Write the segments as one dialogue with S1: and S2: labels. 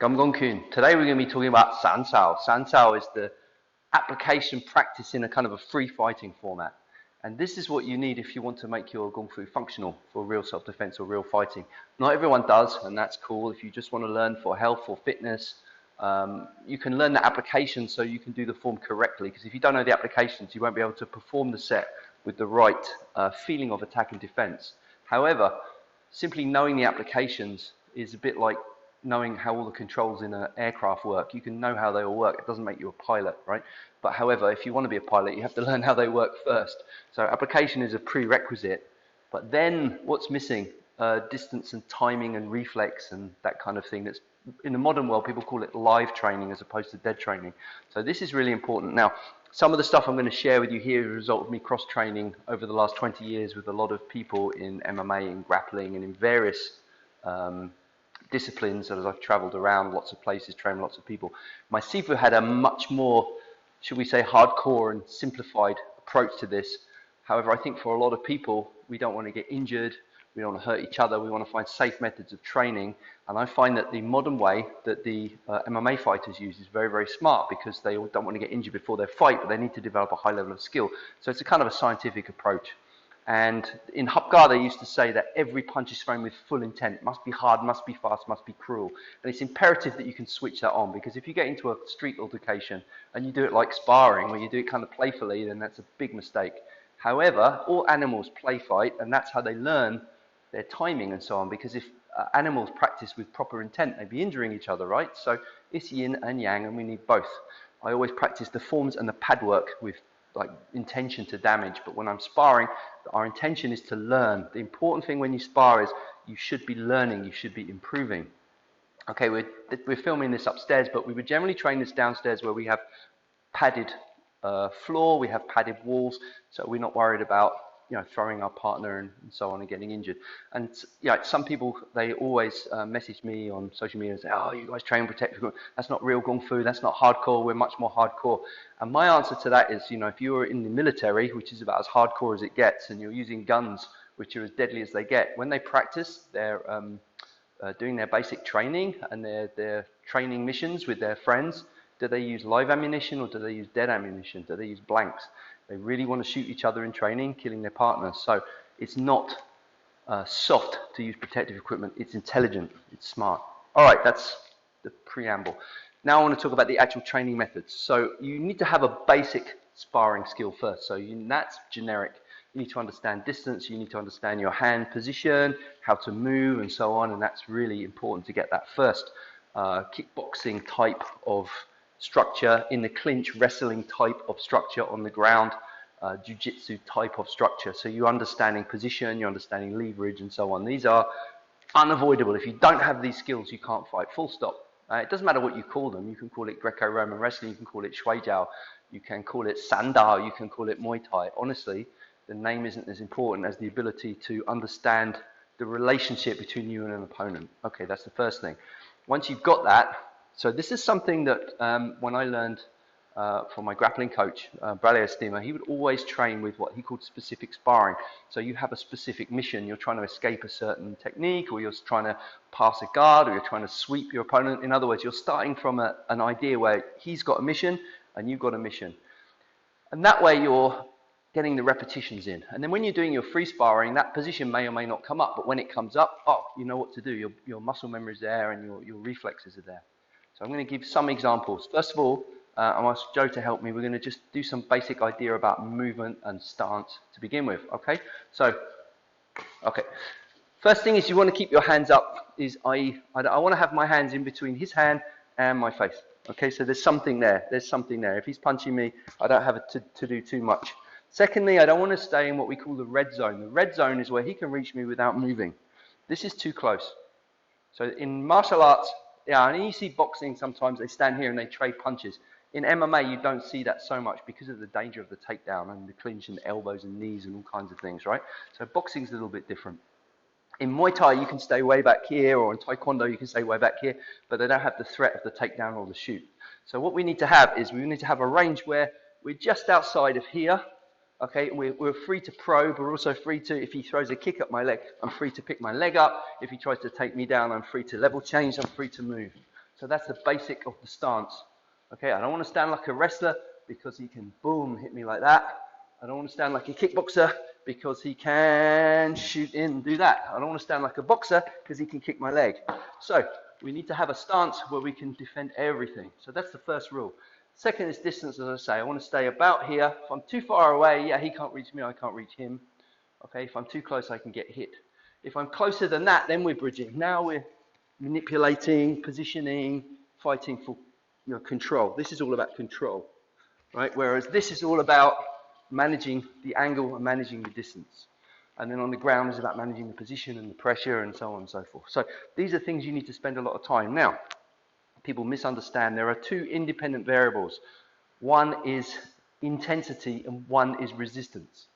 S1: Kun. Today we're going to be talking about San Sau. San Sau is the application practice in a kind of a free fighting format. And this is what you need if you want to make your Kung Fu functional for real self-defense or real fighting. Not everyone does, and that's cool. If you just want to learn for health or fitness, you can learn the applications so you can do the form correctly. Because if you don't know the applications, you won't be able to perform the set with the right feeling of attack and defense. However, simply knowing the applications is a bit like knowing how all the controls in an aircraft work. You can know how they all work. It doesn't make you a pilot, right? But however, if you want to be a pilot, you have to learn how they work first. So application is a prerequisite. But then what's missing? Distance and timing and reflex and that kind of thing. That's in the modern world, people call it live training as opposed to dead training. So this is really important. Now, some of the stuff I'm going to share with you here is a result of me cross-training over the last 20 years with a lot of people in MMA and grappling and in various disciplines as I've traveled around lots of places, trained lots of people. My Sifu had a much more, should we say, hardcore and simplified approach to this. However, I think for a lot of people, we don't want to get injured, we don't want to hurt each other, we want to find safe methods of training. And I find that the modern way that the MMA fighters use is very, very smart because they don't want to get injured before their fight, but they need to develop a high level of skill. So it's a kind of a scientific approach. And in Hapgar, they used to say that every punch is thrown with full intent. It must be hard, must be fast, must be cruel. And it's imperative that you can switch that on, because if you get into a street altercation and you do it like sparring, where you do it kind of playfully, then that's a big mistake. However, all animals play fight, and that's how they learn their timing and so on, because if animals practice with proper intent, they'd be injuring each other, right? So it's yin and yang, and we need both. I always practice the forms and the pad work with like intention to damage, but when I'm sparring, our intention is to learn. The important thing when you spar is you should be learning, you should be improving. Okay, we're filming this upstairs, but we would generally train this downstairs where we have padded floor, we have padded walls, so we're not worried about throwing our partner and so on and getting injured. And some people, they always message me on social media and say, oh, you guys train protective. That's not real Kung Fu, that's not hardcore, we're much more hardcore. And my answer to that is, if you're in the military, which is about as hardcore as it gets, and you're using guns, which are as deadly as they get, when they practice, they're doing their basic training and their training missions with their friends. Do they use live ammunition or do they use dead ammunition? Do they use blanks? They really want to shoot each other in training, killing their partners. So it's not soft to use protective equipment. It's intelligent. It's smart. All right, that's the preamble. Now I want to talk about the actual training methods. So you need to have a basic sparring skill first. So that's generic. You need to understand distance. You need to understand your hand position, how to move, and so on. And that's really important to get that first kickboxing type of structure, in the clinch, wrestling type of structure on the ground, jiu-jitsu type of structure. So you're understanding position, you're understanding leverage and so on. These are unavoidable. If you don't have these skills, you can't fight, full stop. It doesn't matter what you call them. You can call it Greco-Roman wrestling, you can call it Shui Jiao, you can call it Sandao, you can call it Muay Thai. Honestly, the name isn't as important as the ability to understand the relationship between you and an opponent. Okay, that's the first thing. Once you've got that, so this is something that when I learned from my grappling coach, Braulio Estima, he would always train with what he called specific sparring. So you have a specific mission. You're trying to escape a certain technique, or you're trying to pass a guard, or you're trying to sweep your opponent. In other words, you're starting from an idea where he's got a mission and you've got a mission. And that way you're getting the repetitions in. And then when you're doing your free sparring, that position may or may not come up. But when it comes up, you know what to do. Your muscle memory is there and your reflexes are there. So I'm going to give some examples. First of all, I ask Joe to help me. We're going to just do some basic idea about movement and stance to begin with, okay? So, okay. First thing is you want to keep your hands up, I want to have my hands in between his hand and my face, okay? So there's something there. There's something there. If he's punching me, I don't have to do too much. Secondly, I don't want to stay in what we call the red zone. The red zone is where he can reach me without moving. This is too close. So in martial arts, and you see boxing sometimes, they stand here and they trade punches. In MMA, you don't see that so much because of the danger of the takedown and the clinch and the elbows and knees and all kinds of things, right? So boxing's a little bit different. In Muay Thai, you can stay way back here, or in Taekwondo, you can stay way back here, but they don't have the threat of the takedown or the shoot. So what we need to have is we need to have a range where we're just outside of here. Okay, we're free to probe. We're also free to, if he throws a kick at my leg, I'm free to pick my leg up. If he tries to take me down, I'm free to level change. I'm free to move. So that's the basic of the stance. Okay, I don't want to stand like a wrestler because he can boom, hit me like that. I don't want to stand like a kickboxer because he can shoot in and do that. I don't want to stand like a boxer because he can kick my leg. So we need to have a stance where we can defend everything. So that's the first rule. Second is distance, as I say. I want to stay about here. If I'm too far away, yeah, he can't reach me, I can't reach him. Okay, if I'm too close, I can get hit. If I'm closer than that, then we're bridging. Now we're manipulating, positioning, fighting for control. This is all about control, right? Whereas this is all about managing the angle and managing the distance. And then on the ground is about managing the position and the pressure and so on and so forth. So these are things you need to spend a lot of time. Now, people misunderstand. There are two independent variables. One is intensity and one is resistance.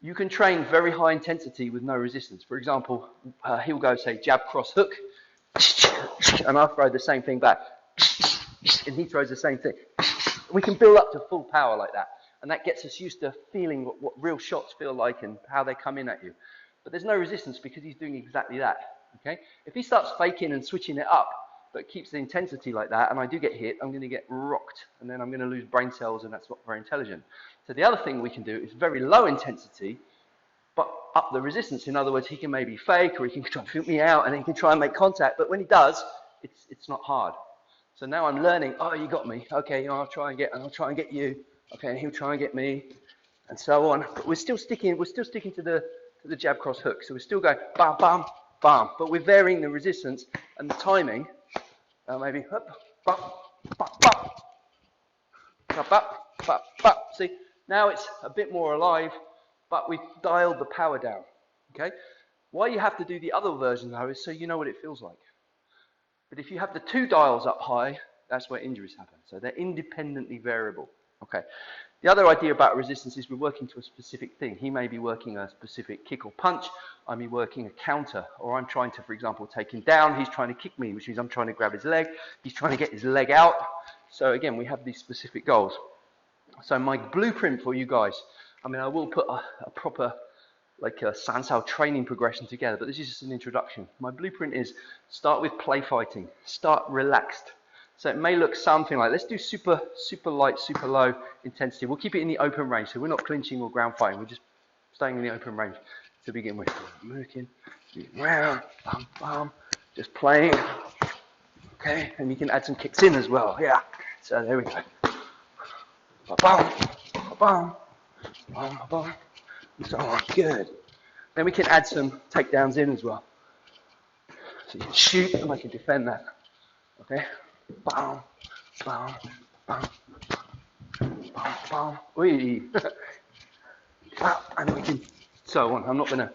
S1: You can train very high intensity with no resistance. For example, he'll go, say, jab, cross, hook, and I'll throw the same thing back, and he throws the same thing. We can build up to full power like that, and that gets us used to feeling what real shots feel like and how they come in at you. But there's no resistance because he's doing exactly that. Okay? If he starts faking and switching it up, but keeps the intensity like that, and I do get hit, I'm going to get rocked, and then I'm going to lose brain cells, and that's not very intelligent. So the other thing we can do is very low intensity, but up the resistance. In other words, he can maybe fake, or he can try to shoot me out, and he can try and make contact, but when he does, it's not hard. So now I'm learning, oh, you got me. Okay, I'll try and get you. Okay, and he'll try and get me, and so on. But we're still sticking to the jab, cross, hook. So we're still going bam, bam, bam, but we're varying the resistance and the timing. Maybe up, up, up, up, up, up, up, up. See, now it's a bit more alive, but we've dialed the power down. Okay. Why you have to do the other version though is so you know what it feels like. But if you have the two dials up high, that's where injuries happen. So they're independently variable. Okay. The other idea about resistance is we're working to a specific thing. He may be working a specific kick or punch. I may be working a counter. Or I'm trying to, for example, take him down. He's trying to kick me, which means I'm trying to grab his leg. He's trying to get his leg out. So again, we have these specific goals. So my blueprint for you guys, I mean, I will put a proper, like a San Sau training progression together, but this is just an introduction. My blueprint is start with play fighting. Start relaxed. So it may look something like, let's do super light, super low intensity. We'll keep it in the open range. So we're not clinching or ground fighting. We're just staying in the open range to begin with. Working, round, bum, bum, just playing. Okay, and you can add some kicks in as well. Yeah, so there we go. Bum, bum, bum, bum, and so on. Good. Then we can add some takedowns in as well. So you can shoot and I can defend that. Okay. Bam, bam, bam, bam, bam. Wee. And we can, so on. I'm not going to.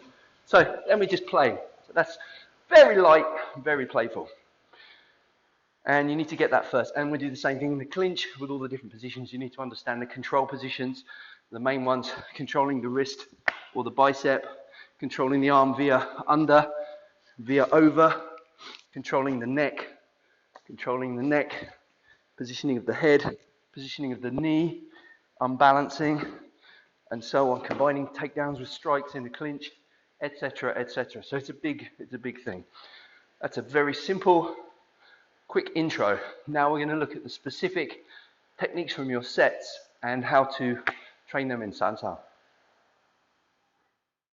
S1: So then we just play. So that's very light, very playful. And you need to get that first. And we do the same thing in the clinch with all the different positions. You need to understand the control positions. The main ones, controlling the wrist or the bicep, controlling the arm via under, via over, controlling the neck, positioning of the head, positioning of the knee, unbalancing, and so on, combining takedowns with strikes in the clinch, etc., etc. So it's a big thing. That's a very simple, quick intro. Now we're going to look at the specific techniques from your sets and how to train them in San Sau.